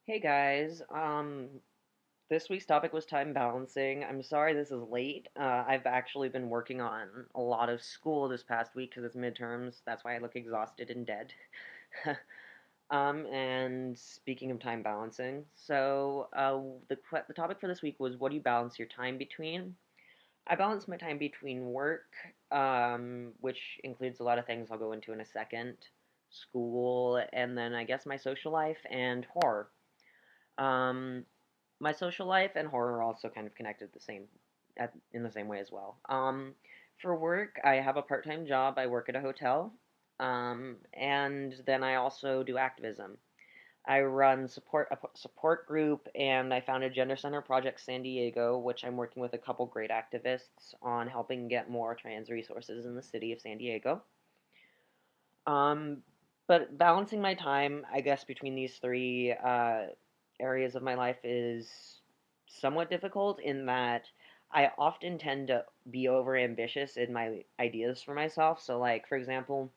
Hey guys, this week's topic was time balancing. I'm sorry this is late. I've actually been working on a lot of school this past week because it's midterms. That's why I look exhausted and dead. And speaking of time balancing, the topic for this week was what do you balance your time between? I balance my time between work, which includes a lot of things I'll go into in a second, school, and then I guess my social life and horror. Um, my social life and horror are also kind of connected in the same way as well. For work, I have a part-time job. I work at a hotel, and then I also do activism. I run support group, and I founded Gender Center Project San Diego, which I'm working with a couple great activists on helping get more trans resources in the city of San Diego. Um, but balancing my time, I guess, between these three areas of my life is somewhat difficult in that I often tend to be over ambitious in my ideas for myself. So, like, for example,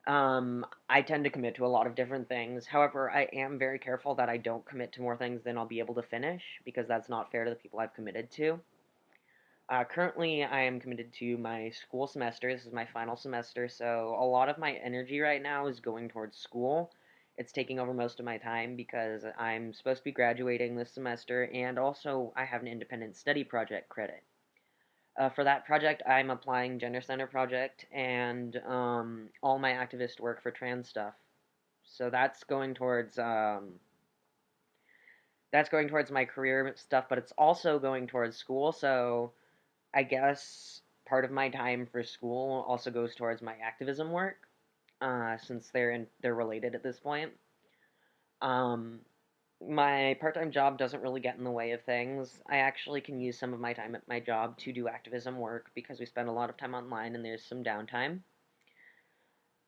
I tend to commit to a lot of different things. However, I am very careful that I don't commit to more things than I'll be able to finish because that's not fair to the people I've committed to. Currently, I am committed to my school semester. This is my final semester, so a lot of my energy right now is going towards school. It's taking over most of my time because I'm supposed to be graduating this semester, and also I have an independent study project credit. For that project, I'm applying Gender Center Project and all my activist work for trans stuff. So that's going towards my career stuff, but it's also going towards school. So I guess part of my time for school also goes towards my activism work, since they're related at this point. Um, my part-time job doesn't really get in the way of things. I actually can use some of my time at my job to do activism work because we spend a lot of time online and there's some downtime.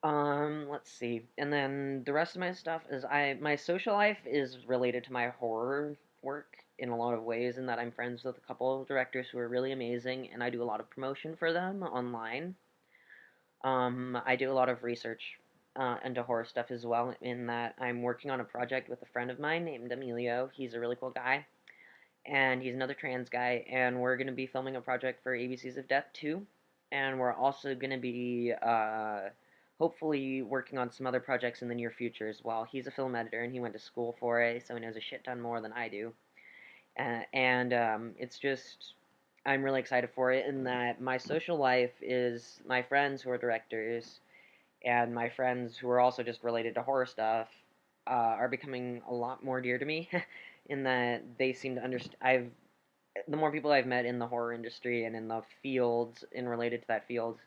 Let's see. And then the rest of my stuff is my social life is related to my horror work in a lot of ways in that I'm friends with a couple of directors who are really amazing and I do a lot of promotion for them online. I do a lot of research into horror stuff as well in that I'm working on a project with a friend of mine named Emilio. He's a really cool guy and he's another trans guy and we're going to be filming a project for ABCs of Death 2 and we're also going to be hopefully working on some other projects in the near future as well. He's a film editor and he went to school for it, so he knows a shit ton more than I do. And it's just, I'm really excited for it in that my social life is my friends who are directors and my friends who are also just related to horror stuff are becoming a lot more dear to me in that they seem to understand. The more people I've met in the horror industry and in the fields and related to that field,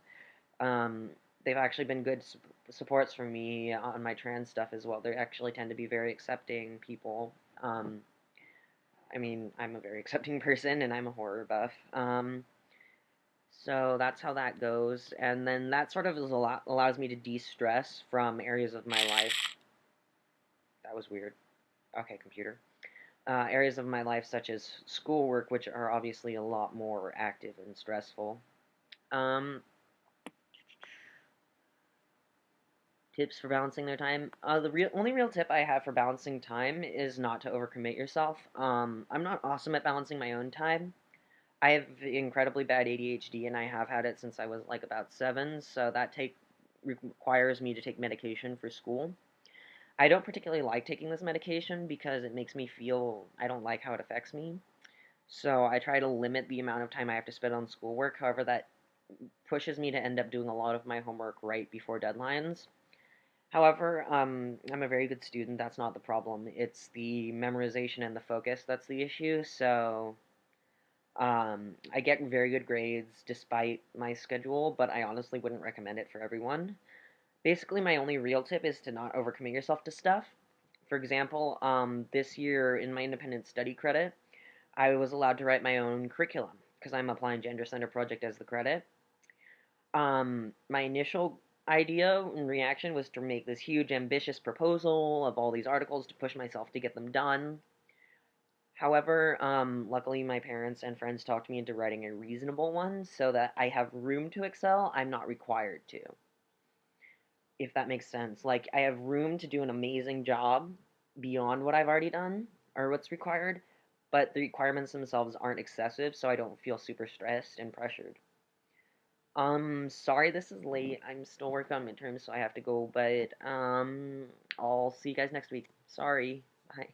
um, they've actually been good supports for me on my trans stuff as well. They actually tend to be very accepting people. I mean, I'm a very accepting person, and I'm a horror buff. So that's how that goes, and then that sort of allows me to de-stress from areas of my life. That was weird. Okay, computer. Areas of my life such as schoolwork, which are obviously a lot more active and stressful. Um, Tips for balancing their time. The only real tip I have for balancing time is not to overcommit yourself. I'm not awesome at balancing my own time. I have incredibly bad ADHD, and I have had it since I was like about 7. So that take requires me to take medication for school. I don't particularly like taking this medication because it makes me feel I don't like how it affects me. So I try to limit the amount of time I have to spend on schoolwork. However, that pushes me to end up doing a lot of my homework right before deadlines. However, I'm a very good student. That's not the problem. It's the memorization and the focus that's the issue. So, I get very good grades despite my schedule, but I honestly wouldn't recommend it for everyone. Basically, my only real tip is to not overcommit yourself to stuff. For example, this year in my independent study credit, I was allowed to write my own curriculum because I'm applying Gender Center Project as the credit. My initial idea and reaction was to make this huge, ambitious proposal of all these articles to push myself to get them done. However, luckily my parents and friends talked me into writing a reasonable one so that I have room to excel. I'm not required to, if that makes sense. Like, I have room to do an amazing job, beyond what I've already done or what's required, but the requirements themselves aren't excessive, so I don't feel super stressed and pressured. Sorry this is late. I'm still working on midterms, so I have to go, but I'll see you guys next week. Sorry. Bye.